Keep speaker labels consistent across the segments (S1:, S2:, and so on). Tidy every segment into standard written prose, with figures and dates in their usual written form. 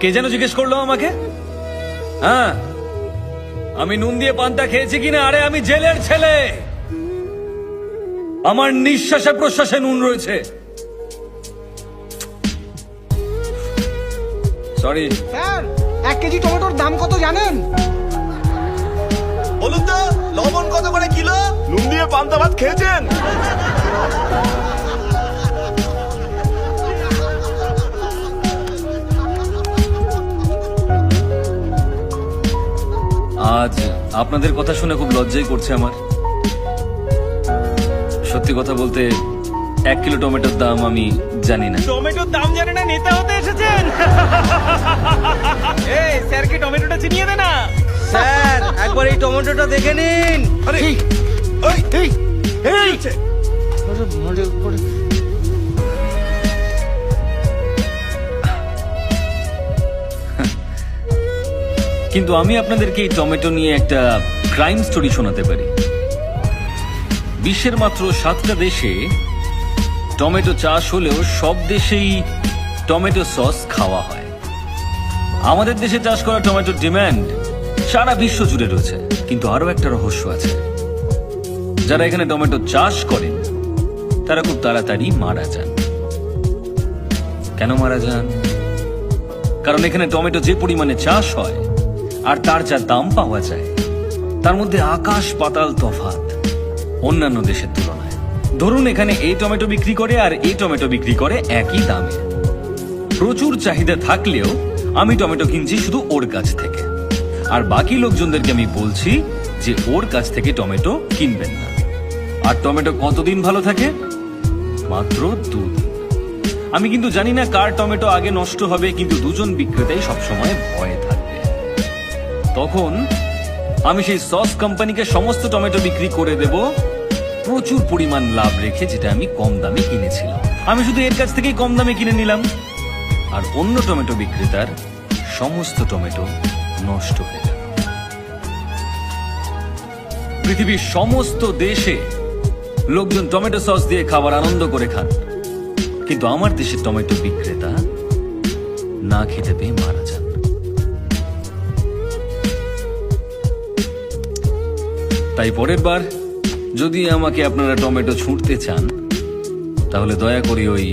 S1: কে যেন জিজ্ঞেস করলো আমাকে? হ্যাঁ, আমি নুন দিয়ে পান্তা খেয়েছি কিনা? আরে আমি জেলের ছেলে, আমার নিঃশ্বাসে প্রশ্বাসে নুন রয়েছে। সরি
S2: স্যার, 1 কেজি টমেটোর দাম কত জানেন?
S3: বলুন তো, লবণ কত করে কিলো? নুন দিয়ে পান্তা ভাত খেয়েছেন?
S1: আজ আপনাদের কথা শুনে খুব লজ্জাই করছে আমার। সত্যি কথা বলতে 1 কিলো টমেটোর দাম আমি জানি না।
S4: টমেটোর দাম জানে না, নেতা হতে এসেছেন? এই স্যার, কি টমেটোটা চিনিয়ে দে না।
S2: স্যার, একবার এই টমেটোটা দেখে নিন।
S3: আরে
S2: এই,
S3: ওই
S2: এই, এই।
S3: হচ্ছে?
S1: কিন্তু আমি আপনাদেরকে এই টমেটো নিয়ে একটা ক্রাইম স্টোরি শোনাতে পারি। বিশ্বের মাত্র 7টা দেশে টমেটো চাষ হলেও সব দেশেই টমেটো সস খাওয়া হয়। আমাদের দেশে চাষ করা টমেটোর ডিমান্ড সারা বিশ্ব জুড়ে রয়েছে। কিন্তু আরো একটা রহস্য আছে, যারা এখানে টমেটো চাষ করেন তারা খুব তাড়াতাড়ি মারা যান। কেন মারা যান? কারণ এখানে টমেটো যে পরিমাণে চাষ হয় আর তার যা দাম পাওয়া যায়, তার মধ্যে আকাশ পাতাল তফাৎ অন্যান্য দেশের তুলনায়। ধরুন এখানে এই টমেটো বিক্রি করে আর এই টমেটো বিক্রি করে একই দামে। প্রচুর চাহিদা থাকলেও আমি টমেটো কিনছি শুধু ওর কাছ থেকে, আর বাকি লোকজনদেরকে আমি বলছি যে ওর কাছ থেকে টমেটো কিনবেন না। আর টমেটো কতদিন ভালো থাকে? মাত্র 2 দিন। আমি কিন্তু জানি না কার টমেটো আগে নষ্ট হবে, কিন্তু দুজন বিক্রেতাই সবসময় ভয়ে থাকবে। তখন আমি সেই সস কোম্পানিকে সমস্ত টমেটো বিক্রি করে দেব প্রচুর পরিমাণ লাভ রেখে, যেটা আমি কম দামে কিনেছিলাম। আমি শুধু এর কাছ থেকেই কম দামে কিনে নিলাম, আর অন্য টমেটো বিক্রেতার সমস্ত টমেটো নষ্ট হয়ে গেল। পৃথিবীর সমস্ত দেশে লোকজন টমেটো সস দিয়ে খাবার আনন্দ করে খান, কিন্তু আমার দেশের টমেটো বিক্রেতা না খেতে পেয়ে মারা যান। তাই পরের বার যদি আমাকে আপনারা টমেটো ছুঁড়তে চান, তাহলে দয়া করে ওই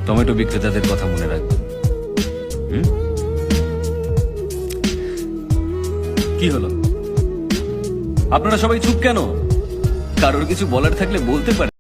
S1: টমেটো বিক্রেতাদের কথা মনে রাখবেন। কি হলো? আপনারা সবাই চুপ কেন? কারোর কিছু বলার থাকলে বলতে পারেন।